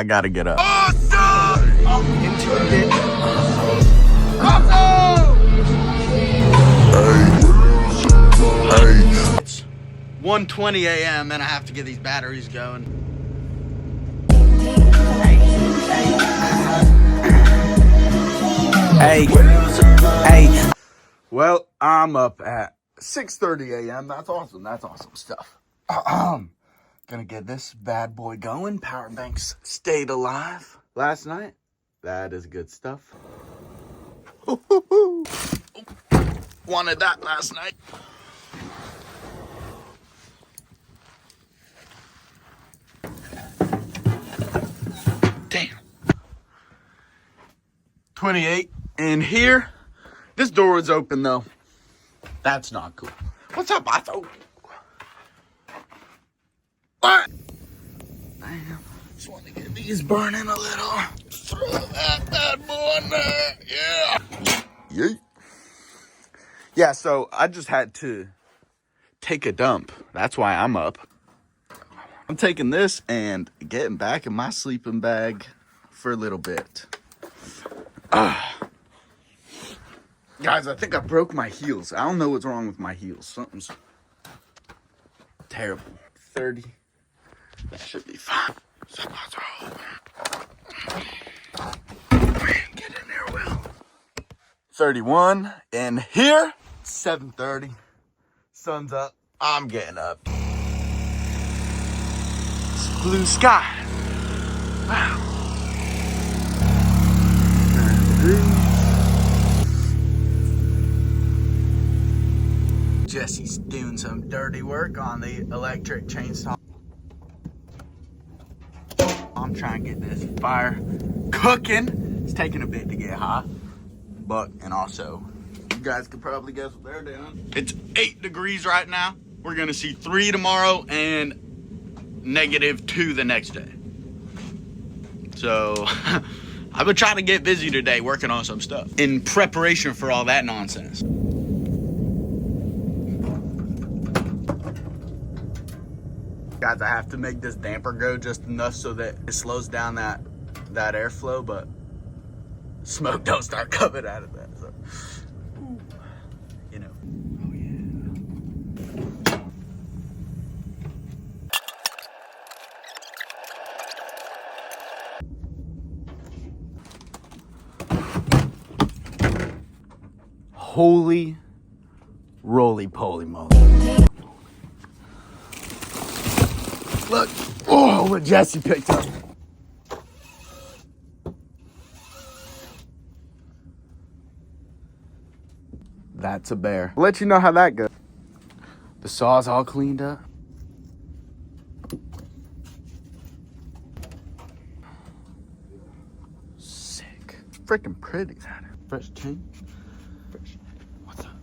I gotta get up. Into a bit. It's 1:20 a.m. and I have to get these batteries going. Hey. Well, I'm up at 6:30 a.m. That's awesome. That's awesome stuff. Gonna get this bad boy going. Power banks stayed alive last night. That is good stuff. Wanted that last night. Damn. 28 in here. This door is open though. That's not cool. What's up, Otto? What? Damn. Just want to get these burning a little. Throw that bad boy in there. Yeah. Yeet. Yeah, so I just had to take a dump. That's why I'm up. I'm taking this and getting back in my sleeping bag for a little bit. Guys, I think I broke my heels. I don't know what's wrong with my heels. Something's terrible. 30. That should be fine. Man, get in there, Will. 31 in here. 7:30. Sun's up. I'm getting up. It's blue sky. Wow. 9 degrees. Jesse's doing some dirty work on the electric chainsaw. I'm trying to get this fire cooking. It's taking a bit to get hot, and also, you guys could probably guess what they're doing. It's 8 degrees right now. We're gonna see 3 tomorrow and -2 the next day. So, I've been trying to get busy today working on some stuff in preparation for all that nonsense. Guys, I have to make this damper go just enough so that it slows down that airflow, but smoke don't start coming out of that. So, you know. Oh yeah. Holy roly-poly moly. Look, oh, what Jesse picked up. That's a bear. I'll let you know how that goes. The saw's all cleaned up. Sick. Freaking pretty. Fresh chain. Fresh. What's up?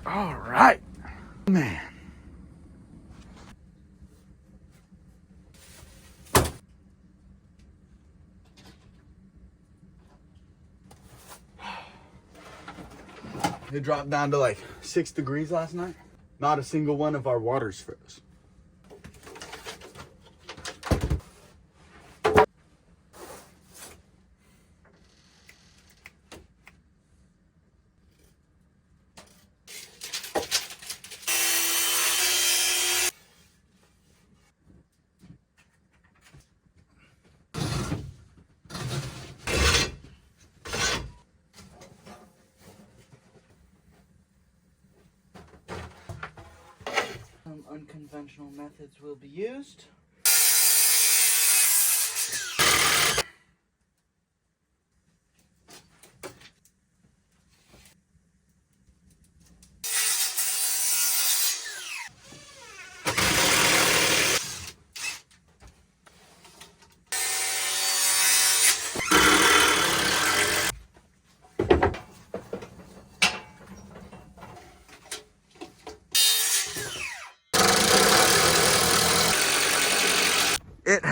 All right, man. It dropped down to like 6 degrees last night. Not a single one of our waters froze. Some unconventional methods will be used.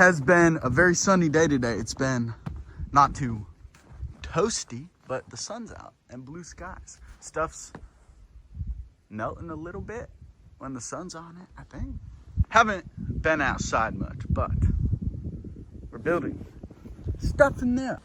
has been a very sunny day today. It's been not too toasty, but the sun's out and blue skies. Stuff's melting a little bit when the sun's on it, I think. Haven't been outside much, but we're building stuff in there.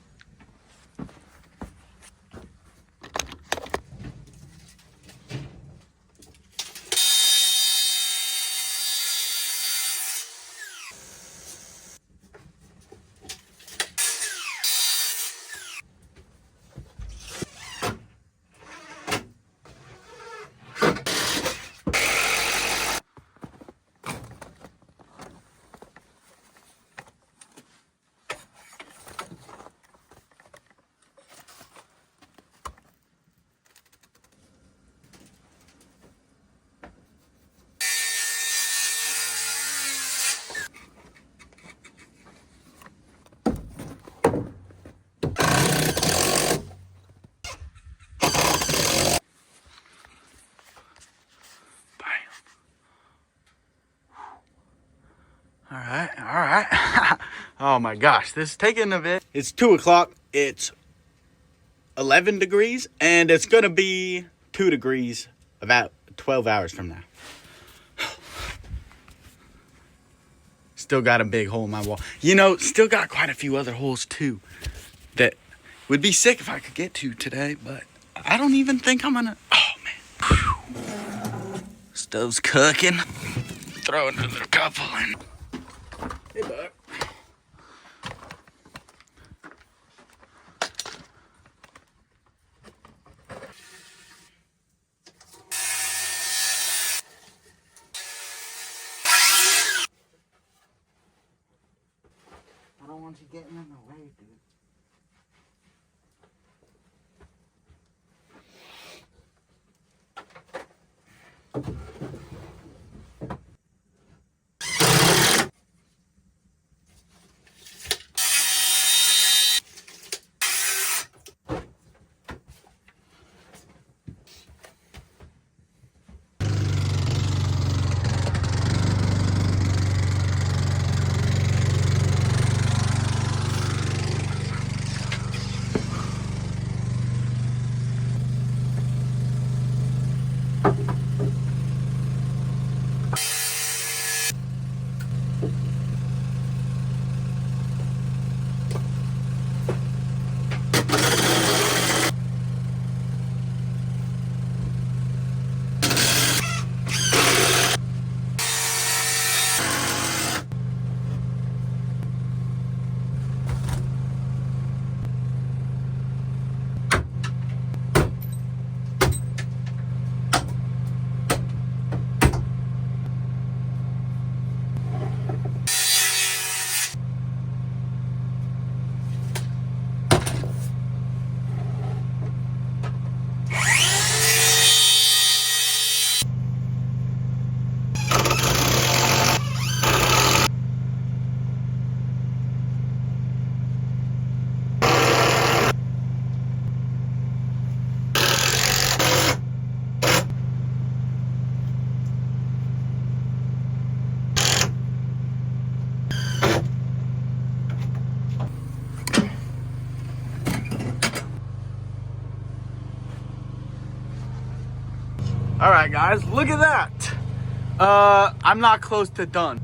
All right. Oh my gosh, this is taking a bit. It's 2 o'clock. It's 11 degrees, and it's gonna be 2 degrees about 12 hours from now. Still got a big hole in my wall. You know, still got quite a few other holes too that would be sick if I could get to today, but I don't even think I'm gonna. Oh man. Whew. Stove's cooking. Throw another couple in. Hey, bud. I don't want you getting in the way, dude. All right, guys, look at that. I'm not close to done.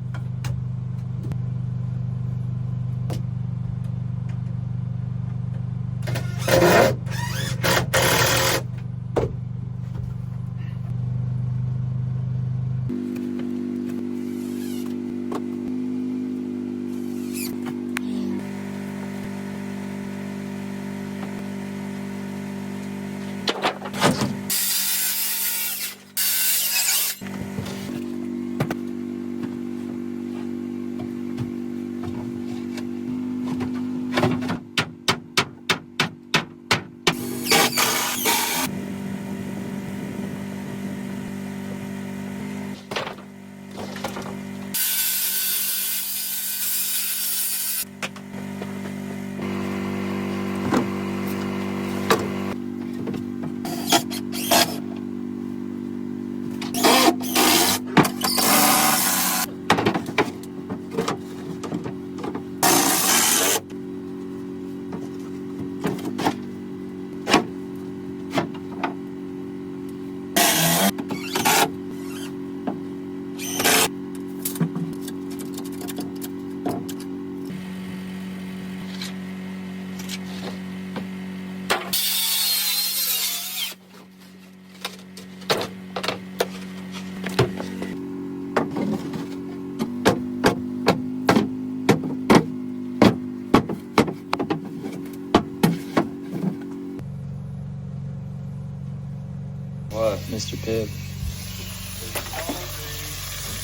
Mr. Pibb.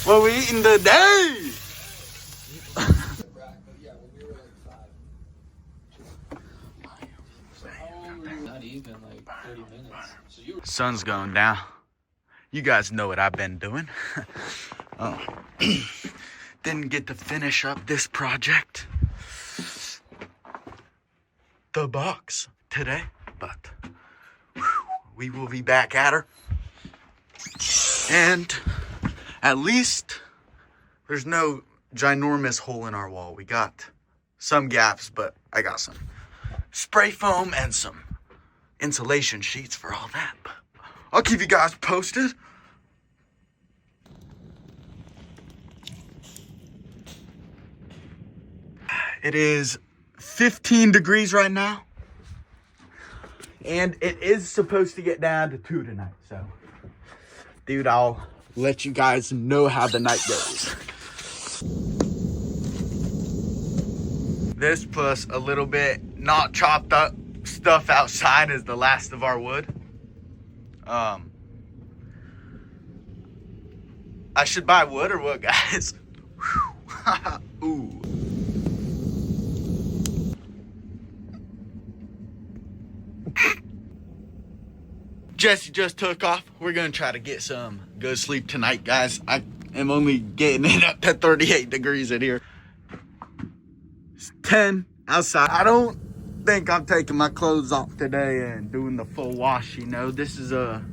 What we eating today? Not even like 30 minutes. Sun's going down. You guys know what I've been doing. Didn't get to finish up this project, the box, today, but we will be back at her. And at least there's no ginormous hole in our wall. We got some gaps, but I got some spray foam and some insulation sheets for all that. But I'll keep you guys posted. It is 15 degrees right now. And it is supposed to get down to 2 tonight. So, dude, I'll let you guys know how the night goes. This plus a little bit not chopped up stuff outside is the last of our wood. I should buy wood or what, guys? Ooh. Jesse just took off. We're gonna try to get some good sleep tonight, guys. I am only getting it up to 38 degrees in here. It's 10 outside. I don't think I'm taking my clothes off today and doing the full wash, you know. This is a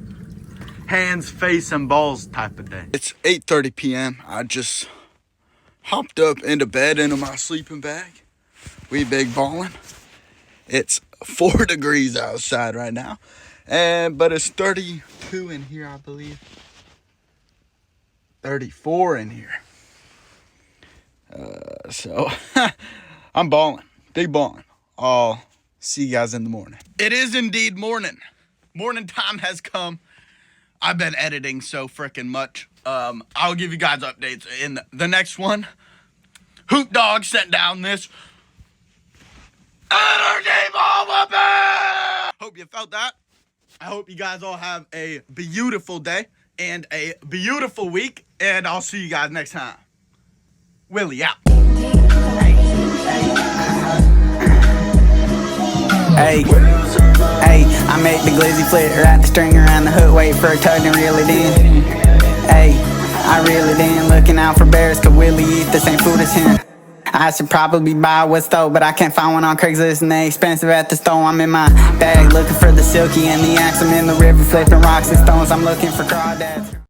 hands, face, and balls type of day. It's 8:30 p.m. I just hopped up into bed into my sleeping bag. We big ballin'. It's 4 degrees outside right now. But it's 32 in here, I believe. 34 in here. So I'm balling, big balling. I'll see you guys in the morning. It is indeed morning. Morning time has come. I've been editing so freaking much. I'll give you guys updates in the next one. Hoop Dog sent down this energy ball weapon. Hope you felt that. I hope you guys all have a beautiful day and a beautiful week. And I'll see you guys next time. Willie out. Hey, I make the glizzy flip, wrap the string around the hook, wait for a tug and reel it in. Hey, I reel it in, looking out for bears, cause Willie eat the same food as him. I should probably buy what's stole, but I can't find one on Craigslist and they expensive at the store. I'm in my bag looking for the silky and the axe. I'm in the river flipping rocks and stones. I'm looking for crawdads.